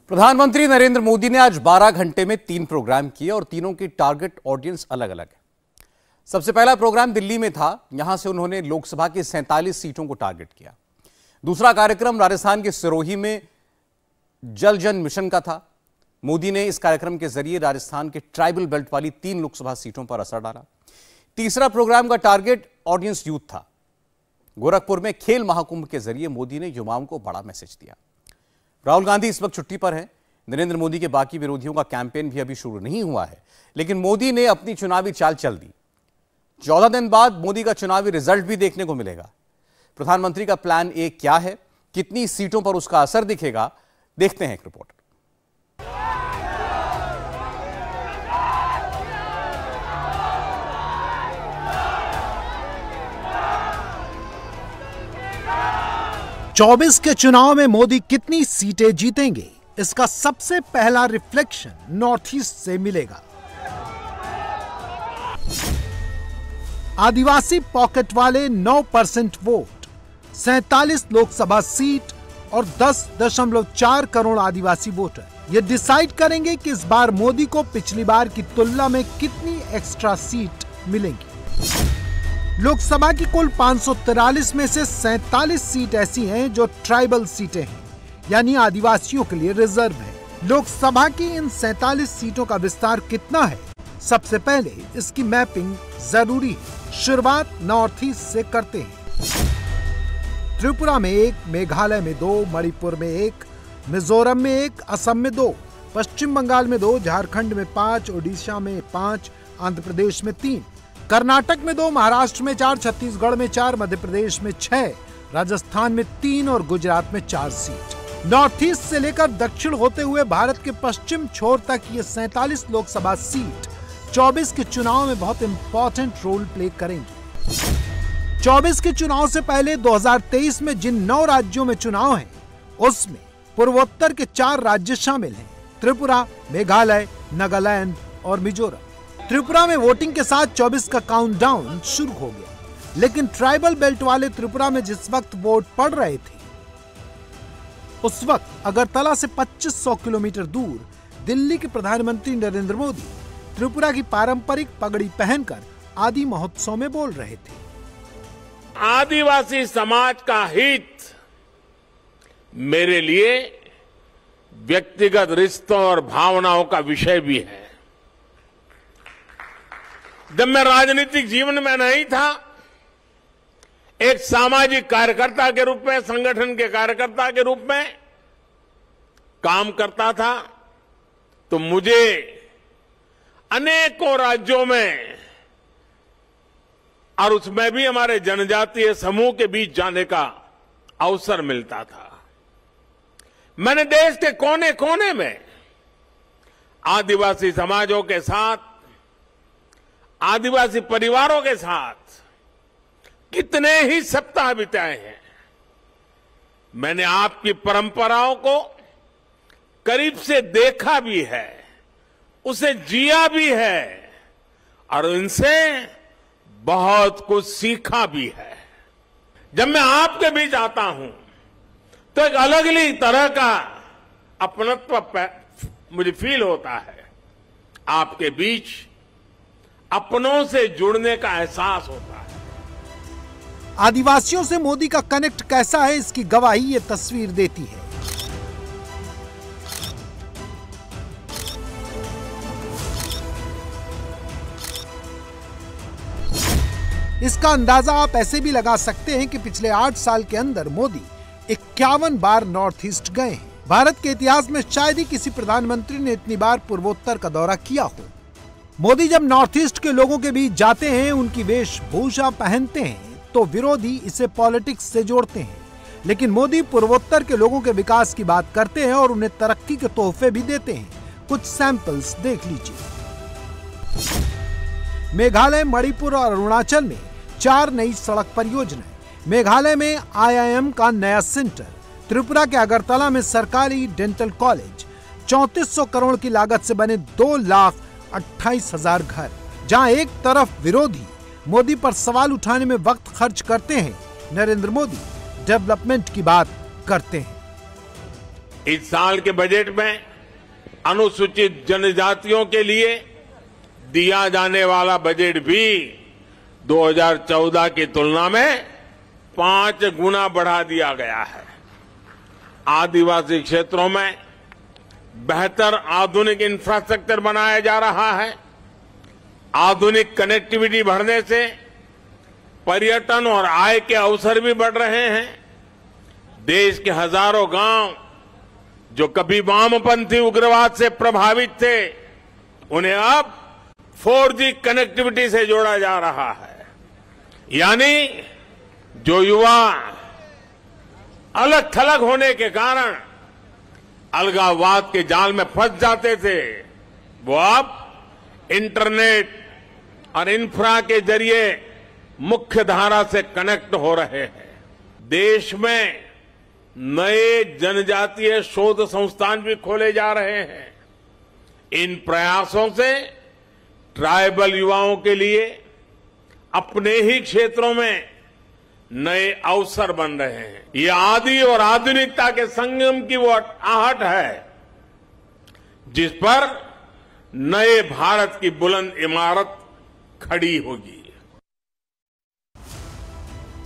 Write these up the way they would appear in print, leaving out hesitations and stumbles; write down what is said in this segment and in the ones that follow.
प्रधानमंत्री नरेंद्र मोदी ने आज 12 घंटे में 3 प्रोग्राम किए और तीनों की टारगेट ऑडियंस अलग अलग है। सबसे पहला प्रोग्राम दिल्ली में था, यहां से उन्होंने लोकसभा की 47 सीटों को टारगेट किया। दूसरा कार्यक्रम राजस्थान के सिरोही में जल जन मिशन का था। मोदी ने इस कार्यक्रम के जरिए राजस्थान के ट्राइबल बेल्ट वाली 3 लोकसभा सीटों पर असर डाला। तीसरा प्रोग्राम का टारगेट ऑडियंस यूथ था। गोरखपुर में खेल महाकुंभ के जरिए मोदी ने युवाओं को बड़ा मैसेज दिया। राहुल गांधी इस वक्त छुट्टी पर हैं। नरेंद्र मोदी के बाकी विरोधियों का कैंपेन भी अभी शुरू नहीं हुआ है, लेकिन मोदी ने अपनी चुनावी चाल चल दी। 14 दिन बाद मोदी का चुनावी रिजल्ट भी देखने को मिलेगा। प्रधानमंत्री का प्लान ए क्या है, कितनी सीटों पर उसका असर दिखेगा, देखते हैं एक रिपोर्ट। 24 के चुनाव में मोदी कितनी सीटें जीतेंगे, इसका सबसे पहला रिफ्लेक्शन नॉर्थ ईस्ट से मिलेगा। आदिवासी पॉकेट वाले 9% वोट, 47 लोकसभा सीट और 10.4 करोड़ आदिवासी वोटर ये डिसाइड करेंगे कि इस बार मोदी को पिछली बार की तुलना में कितनी एक्स्ट्रा सीट मिलेंगी। लोकसभा की कुल 543 में से 47 सीट ऐसी हैं जो ट्राइबल सीटें हैं, यानी आदिवासियों के लिए रिजर्व है। लोकसभा की इन 47 सीटों का विस्तार कितना है, सबसे पहले इसकी मैपिंग जरूरी है। शुरुआत नॉर्थ ईस्ट से करते हैं। त्रिपुरा में 1, मेघालय में 2, मणिपुर में 1, मिजोरम में 1, असम में 2, पश्चिम बंगाल में 2, झारखंड में 5, ओडिशा में 5, आंध्र प्रदेश में 3, कर्नाटक में 2, महाराष्ट्र में 4, छत्तीसगढ़ में 4, मध्य प्रदेश में 6, राजस्थान में 3 और गुजरात में 4 सीट। नॉर्थ ईस्ट से लेकर दक्षिण होते हुए भारत के पश्चिम छोर तक ये 47 लोकसभा सीट 24 के चुनाव में बहुत इंपॉर्टेंट रोल प्ले करेंगी। 24 के चुनाव से पहले 2023 में जिन 9 राज्यों में चुनाव हैं, उसमें पूर्वोत्तर के 4 राज्य शामिल हैं, त्रिपुरा, मेघालय, नागालैंड और मिजोरम। त्रिपुरा में वोटिंग के साथ 24 का काउंटडाउन शुरू हो गया, लेकिन ट्राइबल बेल्ट वाले त्रिपुरा में जिस वक्त वोट पड़ रहे थे, उस वक्त अगरतला से 2500 किलोमीटर दूर दिल्ली के प्रधानमंत्री नरेंद्र मोदी त्रिपुरा की पारंपरिक पगड़ी पहनकर आदि महोत्सव में बोल रहे थे। आदिवासी समाज का हित मेरे लिए व्यक्तिगत रिश्तों और भावनाओं का विषय भी है। जब मैं राजनीतिक जीवन में नहीं था, एक सामाजिक कार्यकर्ता के रूप में, संगठन के कार्यकर्ता के रूप में काम करता था, तो मुझे अनेकों राज्यों में और उसमें भी हमारे जनजातीय समूह के बीच जाने का अवसर मिलता था। मैंने देश के कोने कोने में आदिवासी समाजों के साथ, आदिवासी परिवारों के साथ कितने ही सप्ताह बिताए हैं। मैंने आपकी परंपराओं को करीब से देखा भी है, उसे जिया भी है और इनसे बहुत कुछ सीखा भी है। जब मैं आपके बीच आता हूं तो एक अलग ही तरह का अपनत्व मुझे फील होता है। आपके बीच अपनों से जुड़ने का एहसास होता है। आदिवासियों से मोदी का कनेक्ट कैसा है, इसकी गवाही ये तस्वीर देती है। इसका अंदाजा आप ऐसे भी लगा सकते हैं कि पिछले 8 साल के अंदर मोदी 51 बार नॉर्थ ईस्ट गए हैं। भारत के इतिहास में शायद ही किसी प्रधानमंत्री ने इतनी बार पूर्वोत्तर का दौरा किया हो। मोदी जब नॉर्थ ईस्ट के लोगों के बीच जाते हैं, उनकी वेशभूषा पहनते हैं, तो विरोधी इसे पॉलिटिक्स से जोड़ते हैं, लेकिन मोदी पूर्वोत्तर के लोगों के विकास की बात करते हैं और उन्हें तरक्की के तोहफे भी देते हैं। कुछ सैंपल्स देख लीजिए। मेघालय, मणिपुर और अरुणाचल में 4 नई सड़क परियोजनाएं, मेघालय में IIM का नया सेंटर, त्रिपुरा के अगरतला में सरकारी डेंटल कॉलेज, 3400 करोड़ की लागत से बने 2,28,000 घर। जहां एक तरफ विरोधी मोदी पर सवाल उठाने में वक्त खर्च करते हैं, नरेंद्र मोदी डेवलपमेंट की बात करते हैं। इस साल के बजट में अनुसूचित जनजातियों के लिए दिया जाने वाला बजट भी 2014 की तुलना में 5 गुना बढ़ा दिया गया है। आदिवासी क्षेत्रों में बेहतर आधुनिक इंफ्रास्ट्रक्चर बनाया जा रहा है। आधुनिक कनेक्टिविटी बढ़ने से पर्यटन और आय के अवसर भी बढ़ रहे हैं। देश के हजारों गांव जो कभी वामपंथी उग्रवाद से प्रभावित थे, उन्हें अब 4G कनेक्टिविटी से जोड़ा जा रहा है। यानी जो युवा अलग थलग होने के कारण अलगाववाद के जाल में फंस जाते थे, वो अब इंटरनेट और इंफ्रा के जरिए मुख्य धारा से कनेक्ट हो रहे हैं। देश में नए जनजातीय शोध संस्थान भी खोले जा रहे हैं। इन प्रयासों से ट्राइबल युवाओं के लिए अपने ही क्षेत्रों में नए अवसर बन रहे हैं। ये आदि और आधुनिकता के संगम की वो आहट है जिस पर नए भारत की बुलंद इमारत खड़ी होगी।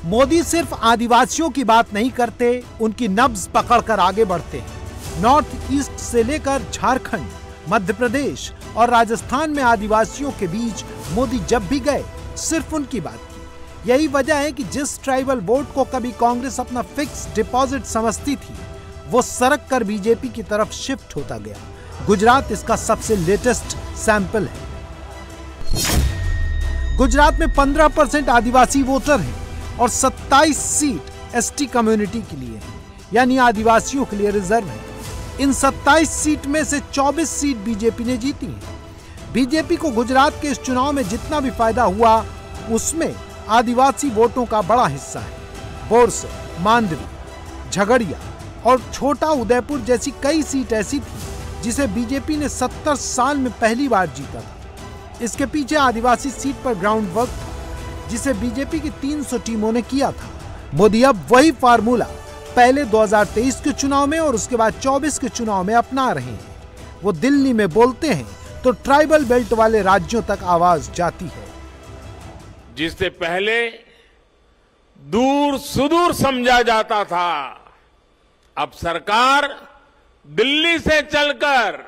मोदी सिर्फ आदिवासियों की बात नहीं करते, उनकी नब्ज पकड़कर आगे बढ़ते हैं। नॉर्थ ईस्ट से लेकर झारखंड, मध्य प्रदेश और राजस्थान में आदिवासियों के बीच मोदी जब भी गए सिर्फ उनकी बात की। यही वजह है कि जिस ट्राइबल वोट को कभी कांग्रेस अपना फिक्स डिपॉजिट समझती थी, वो सरक कर बीजेपी की तरफ शिफ्ट होता गया। गुजरात इसका सबसे लेटेस्ट सैंपल है। गुजरात में 15% आदिवासी वोटर हैं और 27 सीट एसटी कम्युनिटी के लिए है, यानी आदिवासियों के लिए रिजर्व है। इन 27 सीट में से 24 सीट बीजेपी ने जीती हैं। बीजेपी को गुजरात के इस चुनाव में जितना भी फायदा हुआ, उसमें आदिवासी वोटों का बड़ा हिस्सा है। बोरसे, मांडवी, झगड़िया और छोटा उदयपुर जैसी कई सीट ऐसी थी जिसे बीजेपी ने 70 साल में पहली बार जीता था। इसके पीछे आदिवासी सीट पर ग्राउंड वर्क था जिसे बीजेपी की 300 टीमों ने किया था। मोदी अब वही फार्मूला पहले 2023 के चुनाव में और उसके बाद 24 के चुनाव में अपना रहे हैं। वो दिल्ली में बोलते हैं तो ट्राइबल बेल्ट वाले राज्यों तक आवाज जाती है। जिससे पहले दूर सुदूर समझा जाता था, अब सरकार दिल्ली से चलकर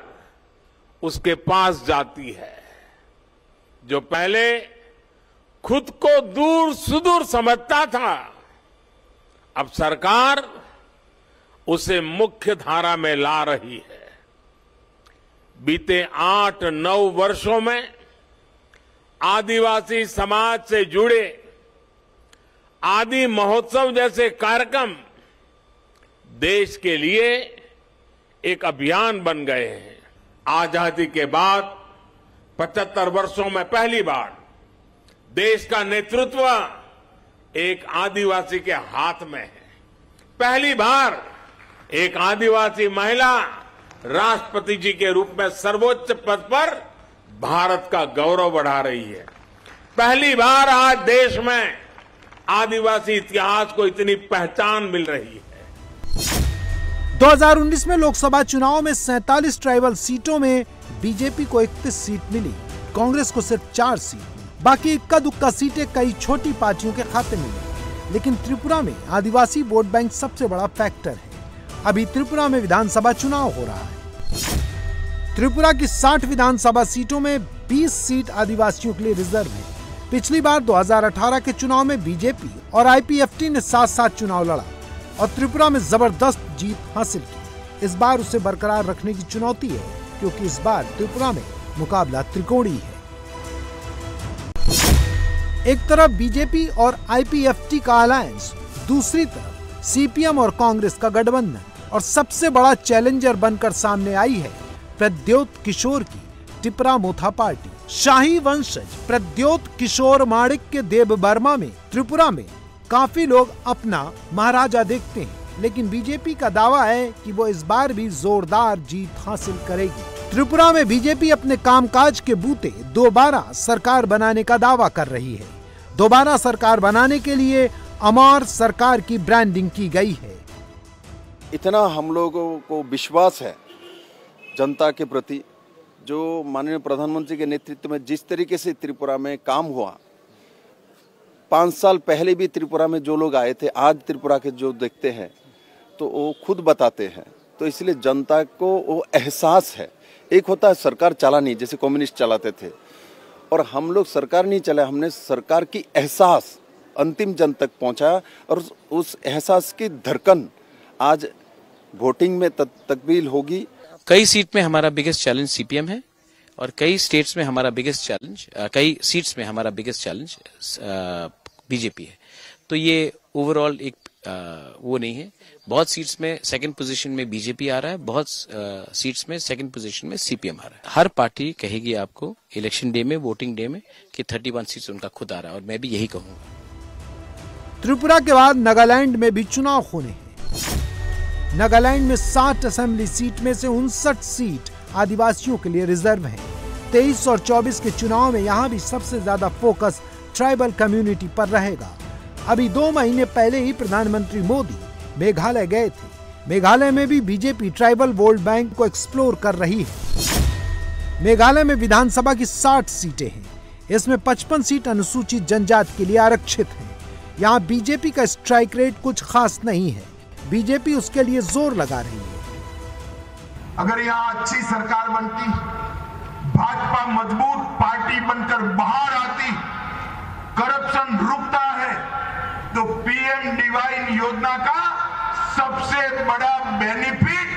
उसके पास जाती है। जो पहले खुद को दूर सुदूर समझता था, अब सरकार उसे मुख्य धारा में ला रही है। बीते 8-9 वर्षों में आदिवासी समाज से जुड़े आदि महोत्सव जैसे कार्यक्रम देश के लिए एक अभियान बन गए हैं। आजादी के बाद 75 वर्षों में पहली बार देश का नेतृत्व एक आदिवासी के हाथ में है। पहली बार एक आदिवासी महिला राष्ट्रपति जी के रूप में सर्वोच्च पद पर भारत का गौरव बढ़ा रही है। पहली बार आज देश में आदिवासी इतिहास को इतनी पहचान मिल रही है। 2019 में लोकसभा चुनाव में 47 ट्राइबल सीटों में बीजेपी को 31 सीट मिली, कांग्रेस को सिर्फ 4 सीट। बाकी इक्का दुक्का सीटें कई छोटी पार्टियों के खाते में मिली। लेकिन त्रिपुरा में आदिवासी वोट बैंक सबसे बड़ा फैक्टर है। अभी त्रिपुरा में विधानसभा चुनाव हो रहा है। त्रिपुरा की 60 विधानसभा सीटों में 20 सीट आदिवासियों के लिए रिजर्व है। पिछली बार 2018 के चुनाव में बीजेपी और आईपीएफटी ने साथ-साथ चुनाव लड़ा और त्रिपुरा में जबरदस्त जीत हासिल की। इस बार उसे बरकरार रखने की चुनौती है, क्योंकि इस बार त्रिपुरा में मुकाबला त्रिकोणीय है। एक तरफ बीजेपी और आईपीएफटी का अलायंस, दूसरी तरफ सीपीएम और कांग्रेस का गठबंधन, और सबसे बड़ा चैलेंजर बनकर सामने आई है प्रद्योत किशोर की टिपरा मोथा पार्टी। शाही वंशज प्रद्योत किशोर माणिक के देव बर्मा में त्रिपुरा में काफी लोग अपना महाराजा देखते हैं, लेकिन बीजेपी का दावा है कि वो इस बार भी जोरदार जीत हासिल करेगी। त्रिपुरा में बीजेपी अपने कामकाज के बूते दोबारा सरकार बनाने का दावा कर रही है। दोबारा सरकार बनाने के लिए अमर सरकार की ब्रांडिंग की गई है। इतना हम लोगों को विश्वास है जनता के प्रति, जो माननीय प्रधानमंत्री के नेतृत्व में जिस तरीके से त्रिपुरा में काम हुआ, 5 साल पहले भी त्रिपुरा में जो लोग आए थे, आज त्रिपुरा के जो देखते हैं तो वो खुद बताते हैं। तो इसलिए जनता को वो एहसास है। एक होता है सरकार चलानी, जैसे कम्युनिस्ट चलाते थे, और हम लोग सरकार नहीं चलाए, हमने सरकार की एहसास अंतिम जन तक पहुंचाया, और उस एहसास की धड़कन आज वोटिंग में तब्दील होगी। कई सीट में हमारा बिगेस्ट चैलेंज सीपीएम है और कई स्टेट्स में हमारा बिगेस्ट चैलेंज, कई सीट्स में हमारा बिगेस्ट चैलेंज बीजेपी है। तो ये ओवरऑल एक वो नहीं है। बहुत सीट्स में सेकंड पोजीशन में बीजेपी आ रहा है, बहुत सीट्स में सेकंड पोजीशन में सीपीएम आ रहा है। हर पार्टी कहेगी आपको इलेक्शन डे में, वोटिंग डे में कि 31 सीट्स उनका खुद आ रहा है, और मैं भी यही कहूंगा। त्रिपुरा के बाद नागालैंड में भी चुनाव होने हैं। नागालैंड में 60 असेंबली सीट में से 59 सीट आदिवासियों के लिए रिजर्व है। 23 और 24 के चुनाव में यहाँ भी सबसे ज्यादा फोकस ट्राइबल कम्युनिटी पर रहेगा। अभी 2 महीने पहले ही प्रधानमंत्री मोदी मेघालय गए थे। मेघालय में भी बीजेपी ट्राइबल वोट बैंक को एक्सप्लोर कर रही है। मेघालय में विधानसभा की 60 सीटें हैं। इसमें 55 सीट अनुसूचित जनजाति के लिए आरक्षित हैं। यहाँ बीजेपी का स्ट्राइक रेट कुछ खास नहीं है। बीजेपी उसके लिए जोर लगा रही है। अगर यहाँ अच्छी सरकार बनती, भाजपा मजबूत पार्टी बनकर बाहर आती, करप्शन रुकता है, तो पीएम डिवाइन योजना का सबसे बड़ा बेनिफिट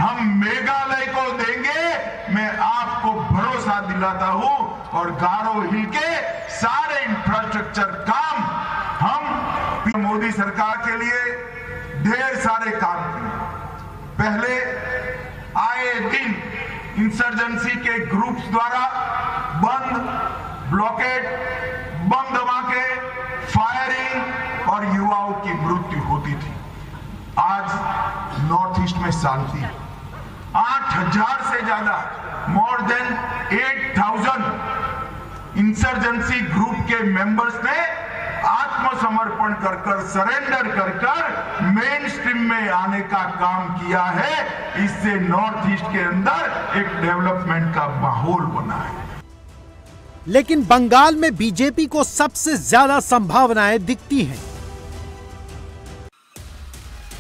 हम मेघालय को देंगे। मैं आपको भरोसा दिलाता हूं, और गारो हिल के सारे इंफ्रास्ट्रक्चर काम हम मोदी सरकार के लिए ढेर सारे काम किए। पहले आए दिन इंसर्जेंसी के ग्रुप्स द्वारा बंद, ब्लॉकेड, बम धमाके, फायरिंग और युवाओं की मृत्यु होती थी। आज नॉर्थ ईस्ट में शांति। 8000 से ज्यादा, मोर देन 8000 इंसर्जेंसी ग्रुप के मेंबर्स ने आत्मसमर्पण कर सरेंडर कर मेन स्ट्रीम में आने का काम किया है। इससे नॉर्थ ईस्ट के अंदर एक डेवलपमेंट का माहौल बना है। लेकिन बंगाल में बीजेपी को सबसे ज्यादा संभावनाएं दिखती हैं।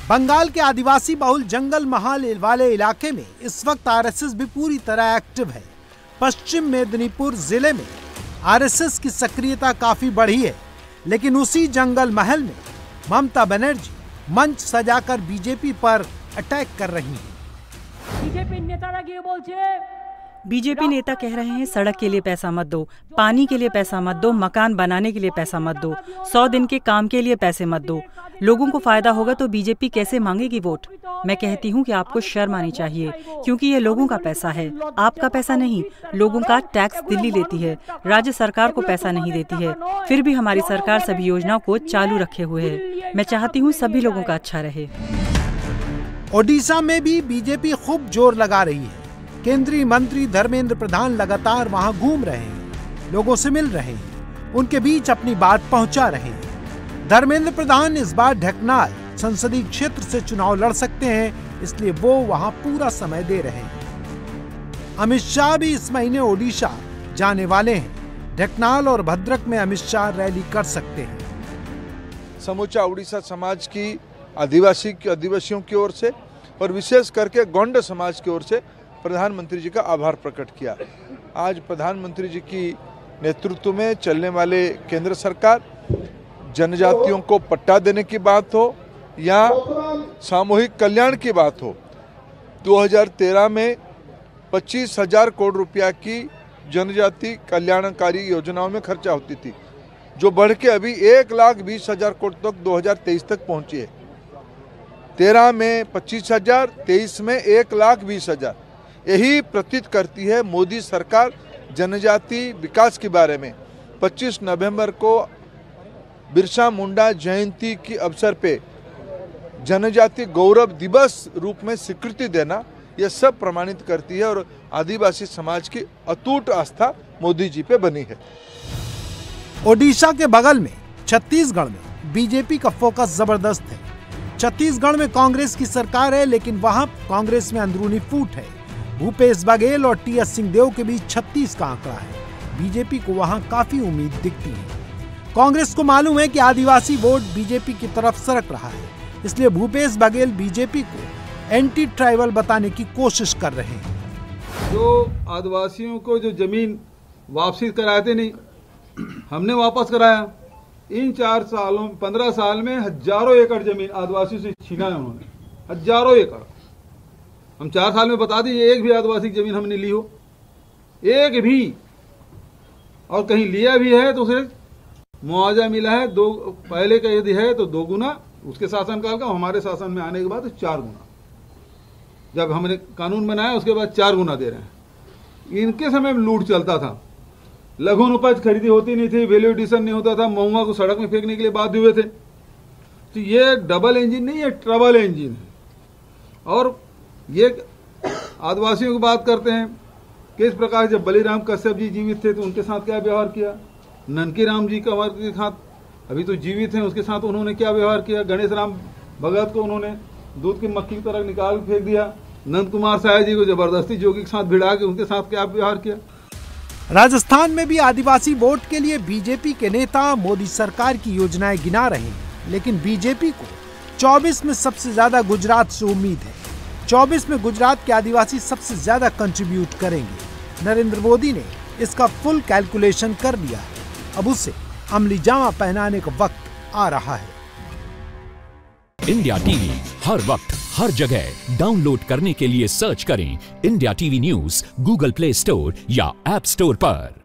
बंगाल के आदिवासी बहुल जंगल महाल वाले इलाके में इस वक्त आरएसएस भी पूरी तरह एक्टिव है। पश्चिम मेदिनीपुर जिले में आरएसएस की सक्रियता काफी बढ़ी है, लेकिन उसी जंगल महल में ममता बनर्जी मंच सजाकर बीजेपी पर अटैक कर रही हैं। बीजेपी नेता कह रहे हैं सड़क के लिए पैसा मत दो, पानी के लिए पैसा मत दो, मकान बनाने के लिए पैसा मत दो, 100 दिन के काम के लिए पैसे मत दो। लोगों को फायदा होगा तो बीजेपी कैसे मांगेगी वोट? मैं कहती हूं कि आपको शर्म आनी चाहिए, क्योंकि ये लोगों का पैसा है, आपका पैसा नहीं। लोगों का टैक्स दिल्ली लेती है, राज्य सरकार को पैसा नहीं देती है। फिर भी हमारी सरकार सभी योजनाओं को चालू रखे हुए है। मैं चाहती हूँ सभी लोगों का अच्छा रहे। ओडिशा में भी बीजेपी खूब जोर लगा रही है। केंद्रीय मंत्री धर्मेंद्र प्रधान लगातार वहां घूम रहे हैं, लोगों से मिल रहे हैं, उनके बीच अपनी बात पहुंचा रहे हैं। धर्मेंद्र प्रधान इस बार ढेंकनाल संसदीय क्षेत्र से चुनाव लड़ सकते हैं, इसलिए वो वहां पूरा समय दे रहे हैं। अमित शाह भी इस महीने ओडिशा जाने वाले हैं। ढेंकनाल और भद्रक में अमित शाह रैली कर सकते हैं। समूचा उड़ीसा समाज की आदिवासियों की ओर से और विशेष करके गोंड समाज की ओर से प्रधानमंत्री जी का आभार प्रकट किया। आज प्रधानमंत्री जी की नेतृत्व में चलने वाले केंद्र सरकार जनजातियों को पट्टा देने की बात हो या सामूहिक कल्याण की बात हो, 2013 में 25,000 करोड़ रुपया की जनजाति कल्याणकारी योजनाओं में खर्चा होती थी, जो बढ़ के अभी 1,20,000 करोड़ तक 2023 तक पहुंची है। 13 में 25,000, 23 में 1,20,000। यही प्रतीत करती है मोदी सरकार जनजाति विकास के बारे में। 25 नवंबर को बिरसा मुंडा जयंती के अवसर पे जनजाति गौरव दिवस रूप में स्वीकृति देना, यह सब प्रमाणित करती है और आदिवासी समाज की अटूट आस्था मोदी जी पे बनी है। ओडिशा के बगल में छत्तीसगढ़ में बीजेपी का फोकस जबरदस्त है। छत्तीसगढ़ में कांग्रेस की सरकार है, लेकिन वहां कांग्रेस में अंदरूनी फूट है। भूपेश बघेल और टी.एस. सिंहदेव के बीच 36 का आंकड़ा है। बीजेपी को वहां काफी उम्मीद दिखती है। कांग्रेस को मालूम है कि आदिवासी वोट बीजेपी की तरफ सरक रहा है, इसलिए भूपेश बघेल बीजेपी को एंटी ट्राइबल बताने की कोशिश कर रहे हैं। जो आदिवासियों को जो जमीन वापसी कराते नहीं, हमने वापस कराया। इन 4 सालों 15 साल में हजारों एकड़ जमीन आदिवासी से छीना है उन्होंने, हजारों एकड़। हम 4 साल में बता दीजिए, एक भी आदिवासी की जमीन हमने ली हो, एक भी, और कहीं लिया भी है तो उसे मुआवजा मिला है। पहले का यदि है तो 2 गुना उसके शासनकाल का, हमारे शासन में आने के बाद 4 गुना। जब हमने कानून बनाया उसके बाद 4 गुना दे रहे हैं। इनके समय में लूट चलता था, लघु उपज खरीदी होती नहीं थी, वैल्यू एडिशन नहीं होता था, महुआ को सड़क में फेंकने के लिए बाध्य हुए थे। तो ये डबल इंजन नहीं है, ट्रबल इंजन है। और ये आदिवासियों की बात करते हैं, किस प्रकार जब बलिराम कश्यप जी जीवित थे तो उनके साथ क्या व्यवहार किया, ननकी राम जी कंवर के साथ अभी तो जीवित हैं उसके साथ उन्होंने क्या व्यवहार किया, गणेश राम भगत को उन्होंने दूध की मक्खी की तरह निकाल फेंक दिया, नंद कुमार साय जी को जबरदस्ती जोगी के साथ भिड़ा के उनके साथ क्या व्यवहार किया। राजस्थान में भी आदिवासी वोट के लिए बीजेपी के नेता मोदी सरकार की योजनाएं गिना रहे हैं, लेकिन बीजेपी को 24 में सबसे ज्यादा गुजरात से उम्मीद है। 24 में गुजरात के आदिवासी सबसे ज्यादा कंट्रीब्यूट करेंगे। नरेंद्र मोदी ने इसका फुल कैलकुलेशन कर लिया है। अब उसे अमली जामा पहनाने का वक्त आ रहा है। इंडिया टीवी हर वक्त हर जगह डाउनलोड करने के लिए सर्च करें India TV news Google play store या ऐप स्टोर पर।